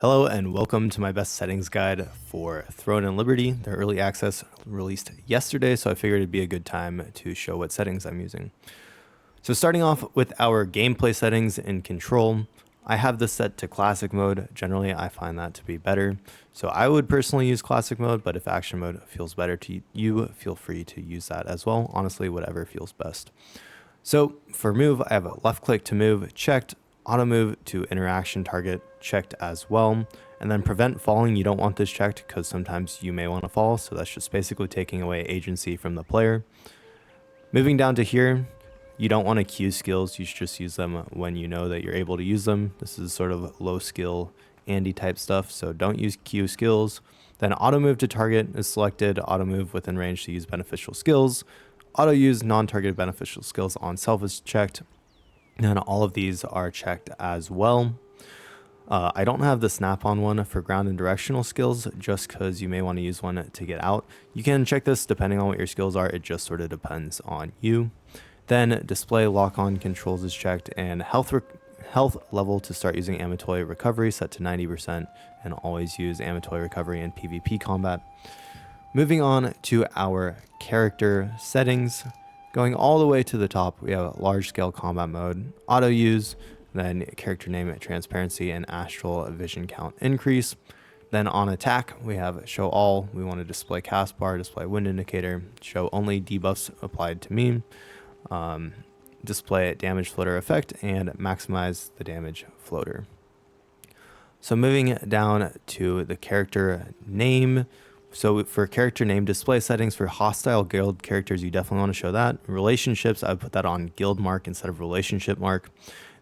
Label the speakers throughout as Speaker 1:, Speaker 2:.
Speaker 1: Hello and welcome to my best settings guide for Throne and Liberty. The early access released yesterday, so I figured it'd be a good time to show what settings I'm using. So starting off with our gameplay settings in Control, I have this set to classic mode. Generally, I find that to be better. So I would personally use classic mode, but if action mode feels better to you, feel free to use that as well. Honestly, whatever feels best. So for move, I have a left click to move checked, auto move to interaction target checked as well, and then prevent falling. You don't want this checked because sometimes you may want to fall, so that's just basically taking away agency from the player. Moving down to here, you don't want to queue skills. You should just use them when you know that you're able to use them. This is sort of low skill Andy type stuff, so don't use queue skills. Then auto move to target is selected, auto move within range to use beneficial skills. Auto use non-targeted beneficial skills on self is checked, and all of these are checked as well. I don't have the snap-on one for ground and directional skills just because you may want to use one to get out. You can check this depending on what your skills are. It just sort of depends on you. Then display lock-on controls is checked, and health level to start using amatory recovery set to 90%, and always use amatory recovery in PvP combat. Moving on to our character settings, going all the way to the top, we have large scale combat mode, auto use, then character name transparency and astral vision count increase. Then on attack, we have show all. We want to display cast bar, display wind indicator, show only debuffs applied to me, display damage floater effect, and maximize the damage floater. So moving down to the character name. So for character name display settings for hostile guild characters, you definitely want to show that. Relationships, I would put that on guild mark instead of relationship mark.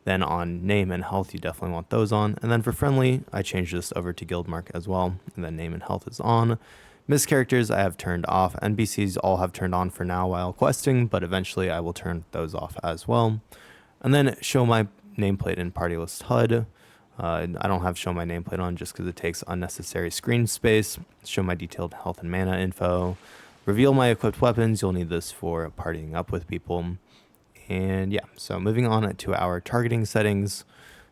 Speaker 1: Then on name and health, you definitely want those on. And then for friendly, I changed this over to guild mark as well. And then name and health is on. Miss characters I have turned off. NPCs all have turned on for now while questing, but eventually I will turn those off as well. And then show my nameplate in party list HUD. I don't have show my nameplate on just because it takes unnecessary screen space. Show my detailed health and mana info. Reveal my equipped weapons. You'll need this for partying up with people. And yeah, so moving on to our targeting settings.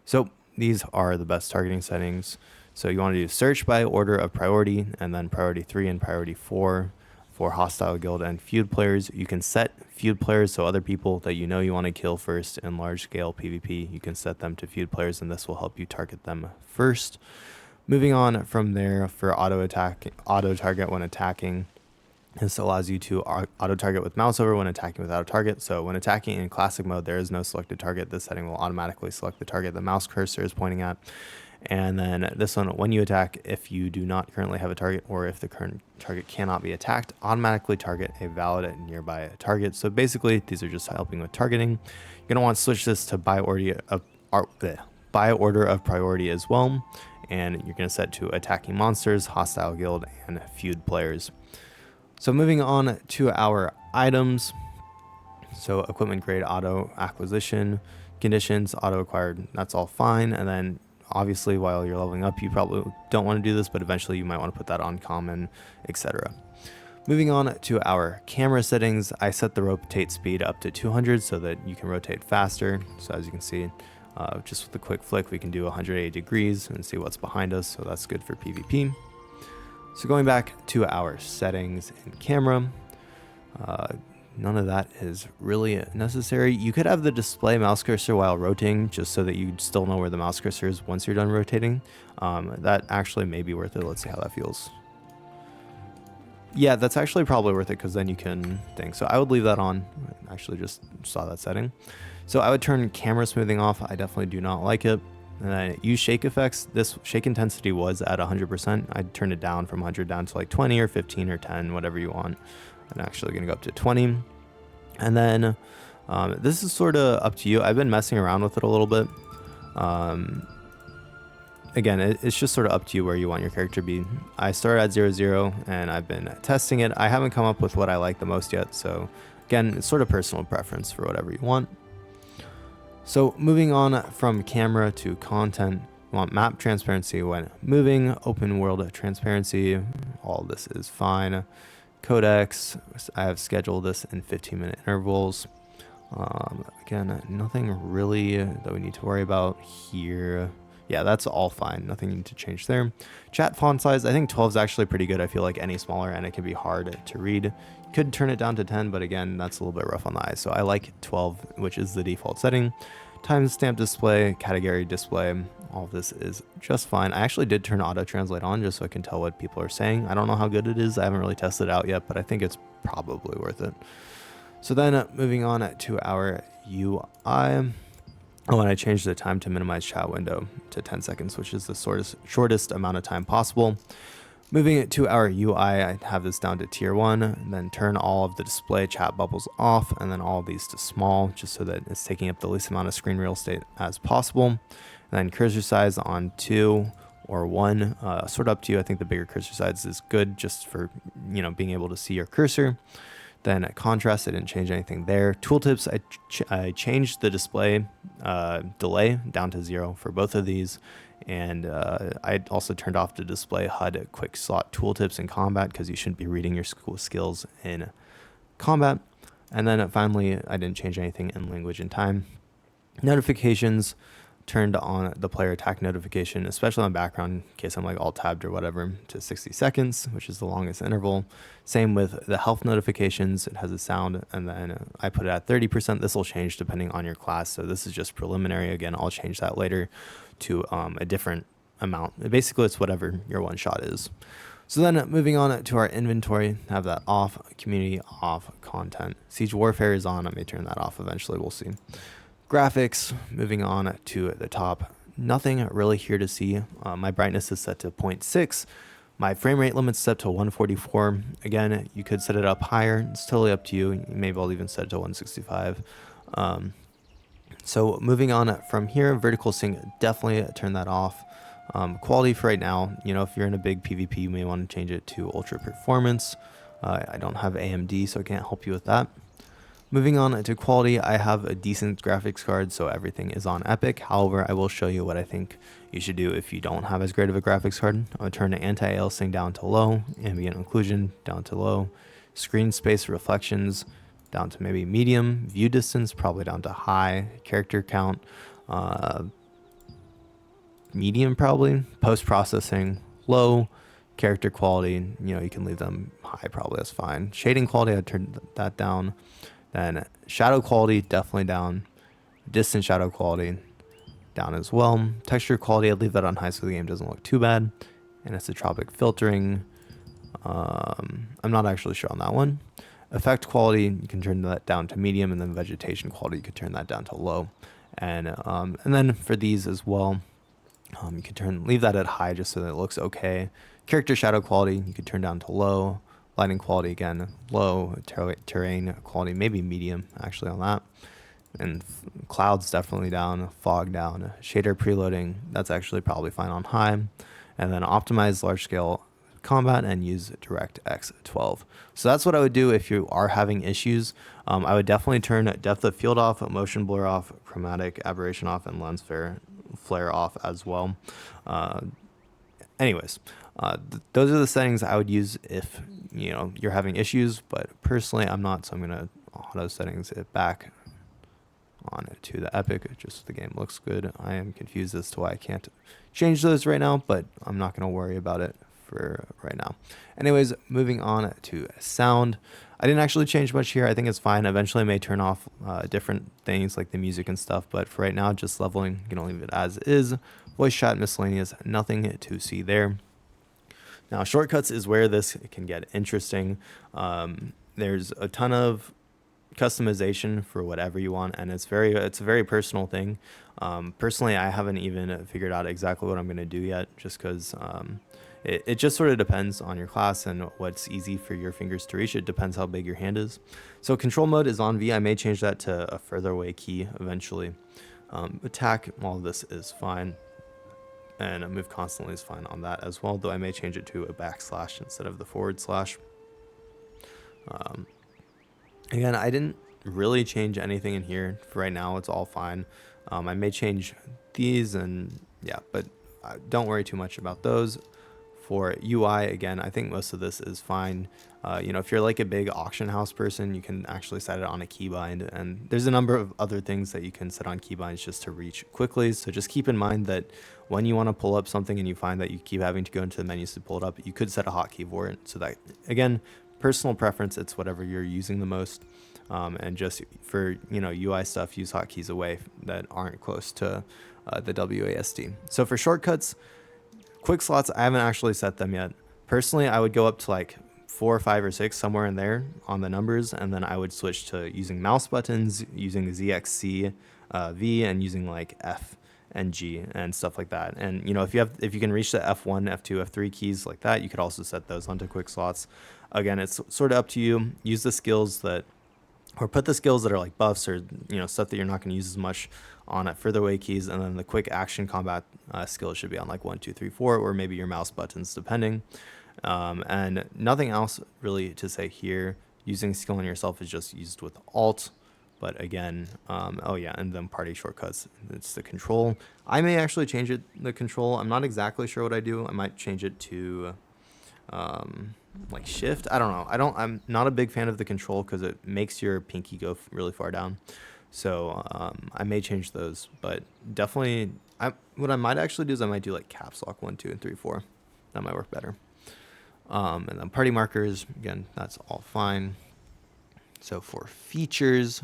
Speaker 1: So these are the best targeting settings. So you want to do search by order of priority, and then priority 3 and priority 4 for hostile guild and feud players. You can set feud players, so other people that you know you want to kill first in large scale PvP, you can set them to feud players, and this will help you target them first. Moving on from there, for auto target when attacking, this allows you to auto target with mouse over when attacking without a target. So when attacking in classic mode, there is no selected target. This setting will automatically select the target the mouse cursor is pointing at. And then this one, when you attack, if you do not currently have a target, or if the current target cannot be attacked, automatically target a valid nearby target. So basically, these are just helping with targeting. You're going to want to switch this to by order of priority as well. And you're going to set to attacking monsters, hostile guild, and feud players. So moving on to our items. So equipment grade auto acquisition, conditions, auto acquired, that's all fine. And then obviously, while you're leveling up, you probably don't want to do this, but eventually you might want to put that on common, etc. Moving on to our camera settings, I set the rotate speed up to 200 so that you can rotate faster. So as you can see, just with a quick flick, we can do 180 degrees and see what's behind us. So that's good for PvP. So going back to our settings in camera, none of that is really necessary. You could have the display mouse cursor while rotating just so that you still know where the mouse cursor is once you're done rotating. That actually may be worth it. Let's see how that feels. Yeah, that's actually probably worth it because then you can think. So I would leave that on. I actually just saw that setting. So I would turn camera smoothing off. I definitely do not like it. And then use shake effects. This shake intensity was at 100%. I'd turn it down from 100 down to like 20 or 15 or 10, whatever you want. I'm actually going to go up to 20. And then this is sort of up to you. I've been messing around with it a little bit. Again, it's just sort of up to you where you want your character to be. I started at 0, and I've been testing it. I haven't come up with what I like the most yet. So again, it's sort of personal preference for whatever you want. So moving on from camera to content, you want map transparency when moving, open world transparency, all this is fine. Codex, I have scheduled this in 15-minute intervals. Again, nothing really that we need to worry about here. Yeah, that's all fine. Nothing you need to change there. Chat font size, I think 12 is actually pretty good. I feel like any smaller and it can be hard to read. You could turn it down to 10, but again, that's a little bit rough on the eye. So I like 12, which is the default setting. Timestamp display, category display, all of this is just fine. I actually did turn auto translate on just so I can tell what people are saying. I don't know how good it is. I haven't really tested it out yet, but I think it's probably worth it. So then moving on to our UI. Oh, and I changed the time to minimize chat window to 10 seconds, which is the shortest amount of time possible. Moving it to our UI, I have this down to tier 1, and then turn all of the display chat bubbles off, and then all of these to small, just so that it's taking up the least amount of screen real estate as possible. And then cursor size on 2 or 1, sort of up to you. I think the bigger cursor size is good just for, being able to see your cursor. Then at contrast, I didn't change anything there. Tooltips, I changed the display delay down to 0 for both of these. And I also turned off the display HUD quick slot tooltips in combat because you shouldn't be reading your skills in combat. And then finally, I didn't change anything in language and time. Notifications, turned on the player attack notification, especially on background in case I'm like alt tabbed or whatever, to 60 seconds, which is the longest interval. Same with the health notifications, it has a sound, and then I put it at 30%. This will change depending on your class, so this is just preliminary. Again, I'll change that later to a different amount. Basically, it's whatever your one shot is. So then moving on to our inventory, have that off, community off, content. Siege Warfare is on, I may turn that off eventually, we'll see. Graphics, moving on to the top, nothing really here to see. My brightness is set to 0.6. My frame rate limit's set to 144. Again, you could set it up higher. It's totally up to you. Maybe I'll even set it to 165. So moving on from here, vertical sync, definitely turn that off. Quality for right now, if you're in a big PvP, you may want to change it to ultra performance. I don't have AMD, so I can't help you with that. Moving on to quality, I have a decent graphics card, so everything is on Epic. However, I will show you what I think you should do if you don't have as great of a graphics card. I'll turn the anti-aliasing down to low, ambient occlusion down to low, screen space reflections down to maybe medium, view distance probably down to high, character count, medium probably, post-processing low, character quality, you can leave them high probably, that's fine. Shading quality, I turned that down. Then shadow quality, definitely down. Distant shadow quality, down as well. Texture quality, I'd leave that on high so the game doesn't look too bad. Anisotropic filtering, I'm not actually sure on that one. Effect quality, you can turn that down to medium, and then vegetation quality, you could turn that down to low. And then for these as well, you can leave that at high just so that it looks okay. Character shadow quality, you could turn down to low. Lighting quality, again, low. Terrain quality, maybe medium, actually, on that. And clouds definitely down, fog down. Shader preloading, that's actually probably fine on high. And then optimize large scale combat and use DirectX 12. So that's what I would do if you are having issues. I would definitely turn depth of field off, motion blur off, chromatic aberration off, and lens flare off as well. Those are the settings I would use if you're having issues, but personally I'm not, so I'm gonna auto settings it back on to the Epic just so the game looks good. I am confused as to why I can't change those right now, but I'm not gonna worry about it for right now. Anyways, moving on to sound. I didn't actually change much here. I think it's fine. Eventually I may turn off different things like the music and stuff, but for right now, just leveling, you can leave it as is. Voice chat, miscellaneous, nothing to see there. Now, shortcuts is where this can get interesting. There's a ton of customization for whatever you want, and it's a very personal thing. Personally, I haven't even figured out exactly what I'm going to do yet, just because it just sort of depends on your class and what's easy for your fingers to reach. It depends how big your hand is. So control mode is on V. I may change that to a further away key eventually. Attack, all of this is fine. And move constantly is fine on that as well, though I may change it to a backslash instead of the forward slash. Again, I didn't really change anything in here. For right now, it's all fine. I may change these, and yeah, but don't worry too much about those. For UI, again, I think most of this is fine. If you're like a big auction house person, you can actually set it on a keybind, and there's a number of other things that you can set on keybinds just to reach quickly. So just keep in mind that when you want to pull up something and you find that you keep having to go into the menus to pull it up, you could set a hotkey for it. So that, again, personal preference, it's whatever you're using the most. And just for UI stuff, use hotkeys away that aren't close to the WASD. So for shortcuts, quick slots, I haven't actually set them yet. Personally, I would go up to like 4, 5, or 6, somewhere in there on the numbers, and then I would switch to using mouse buttons, using ZXC, V, and using like F and G and stuff like that. And if you can reach the F1, F2, F3 keys like that, you could also set those onto quick slots. Again, it's sort of up to you. Use the skills that, or put the skills that are like buffs or stuff that you're not going to use as much on at further away keys, and then the quick action combat skill should be on like 1, 2, 3, 4, or maybe your mouse buttons depending. And nothing else really to say here. Using skill on yourself is just used with Alt, but again, and then party shortcuts, it's the control. I may actually change the control. I'm not exactly sure what I do. I might change it to like shift. I don't know. I'm not a big fan of the control because it makes your pinky go really far down. So I may change those, but definitely what I might actually do is I might do like caps lock 1, 2, and 3, 4. That might work better. And then party markers, again, that's all fine. So for features,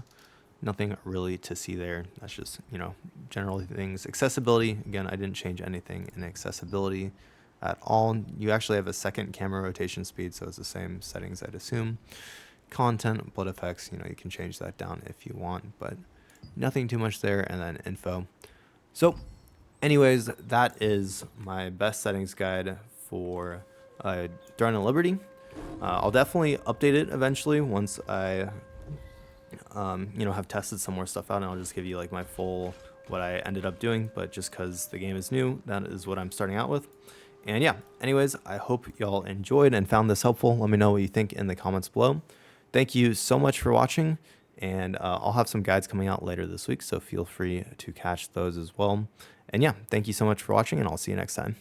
Speaker 1: nothing really to see there. That's just, general things. Accessibility, again, I didn't change anything in accessibility at all. You actually have a second camera rotation speed, so it's the same settings, I'd assume. Content, blood effects, you can change that down if you want, but nothing too much there. And then info. So anyways, that is my best settings guide for Throne and Liberty. I'll definitely update it eventually once I have tested some more stuff out, and I'll just give you like my full what I ended up doing. But just because the game is new, that is what I'm starting out with. And yeah, anyways, I hope y'all enjoyed and found this helpful. Let me know what you think in the comments below. Thank you so much for watching, and I'll have some guides coming out later this week, so feel free to catch those as well. And yeah, thank you so much for watching, and I'll see you next time.